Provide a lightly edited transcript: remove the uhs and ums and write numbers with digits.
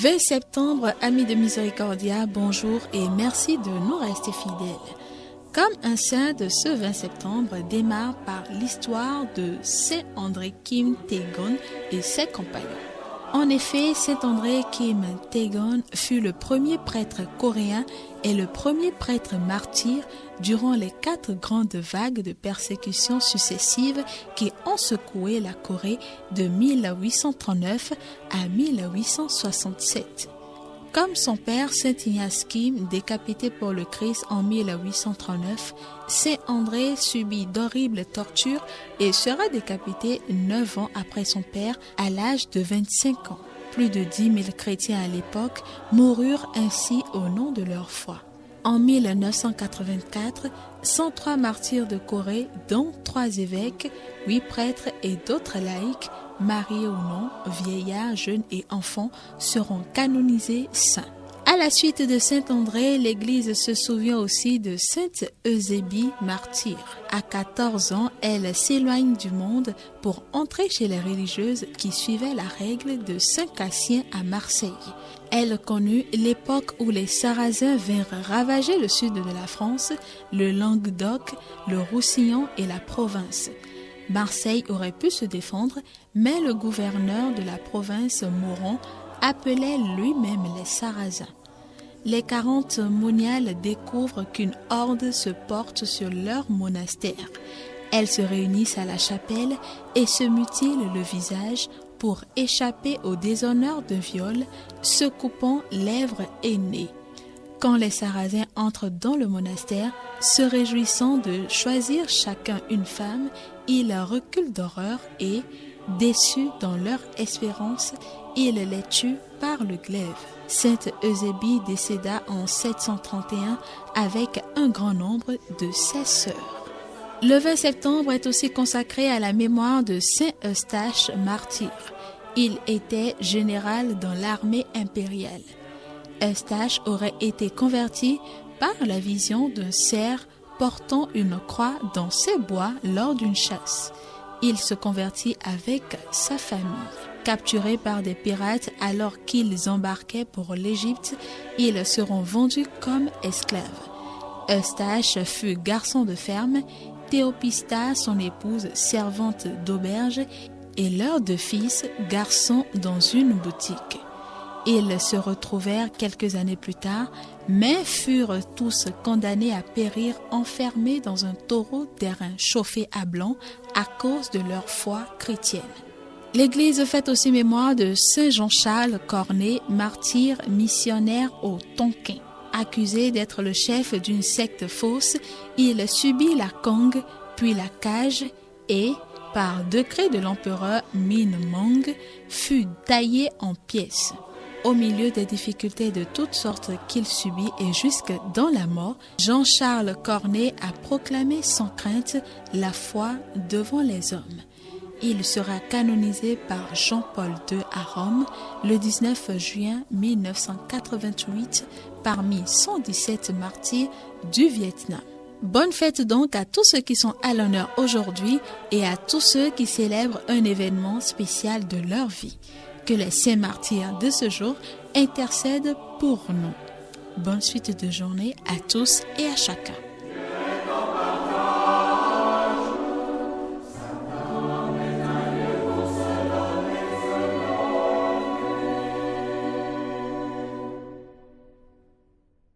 20 septembre, amis de Miséricordia, bonjour et merci de nous rester fidèles. Comme un saint de ce 20 septembre démarre par l'histoire de Saint André Kim Taegon et ses compagnons. En effet, Saint André Kim Taegon fut le premier prêtre coréen et le premier prêtre martyr durant les 4 grandes vagues de persécutions successives qui ont secoué la Corée de 1839 à 1867. Comme son père Saint Ignace Kim, décapité pour le Christ en 1839, Saint André subit d'horribles tortures et sera décapité 9 ans après son père à l'âge de 25 ans. Plus de 10 000 chrétiens à l'époque moururent ainsi au nom de leur foi. En 1984, 103 martyrs de Corée, dont 3 évêques, 8 prêtres et d'autres laïcs, mariés ou non, vieillards, jeunes et enfants, seront canonisés saints. À la suite de Saint André, l'Église se souvient aussi de Sainte Eusébie, martyre. À 14 ans, elle s'éloigne du monde pour entrer chez les religieuses qui suivaient la règle de Saint Cassien à Marseille. Elle connut l'époque où les Sarrasins vinrent ravager le sud de la France, le Languedoc, le Roussillon et la province. Marseille aurait pu se défendre, mais le gouverneur de la province, Moron, appelait lui-même les Sarrasins. Les 40 moniales découvrent qu'une horde se porte sur leur monastère. Elles se réunissent à la chapelle et se mutilent le visage pour échapper au déshonneur de viol, se coupant lèvres et nez. Quand les Sarrasins entrent dans le monastère, se réjouissant de choisir chacun une femme, ils reculent d'horreur et, déçus dans leur espérance, ils les tuent par le glaive. Sainte Eusébie décéda en 731 avec un grand nombre de ses sœurs. Le 20 septembre est aussi consacré à la mémoire de Saint Eustache, martyr. Il était général dans l'armée impériale. Eustache aurait été converti par la vision d'un cerf portant une croix dans ses bois lors d'une chasse. Il se convertit avec sa famille. Capturés par des pirates alors qu'ils embarquaient pour l'Égypte, ils seront vendus comme esclaves. Eustache fut garçon de ferme, Théopista, son épouse, servante d'auberge, et leurs 2 fils, garçons dans une boutique. Ils se retrouvèrent quelques années plus tard, mais furent tous condamnés à périr enfermés dans un taureau d'airain chauffé à blanc à cause de leur foi chrétienne. L'Église fait aussi mémoire de Saint Jean-Charles Cornet, martyr missionnaire au Tonkin. Accusé d'être le chef d'une secte fausse, il subit la congue, puis la cage et, par décret de l'empereur Min Mong, fut taillé en pièces. Au milieu des difficultés de toutes sortes qu'il subit et jusque dans la mort, Jean-Charles Cornet a proclamé sans crainte la foi devant les hommes. Il sera canonisé par Jean-Paul II à Rome le 19 juin 1988 parmi 117 martyrs du Vietnam. Bonne fête donc à tous ceux qui sont à l'honneur aujourd'hui et à tous ceux qui célèbrent un événement spécial de leur vie. Que les saints martyrs de ce jour intercèdent pour nous. Bonne suite de journée à tous et à chacun.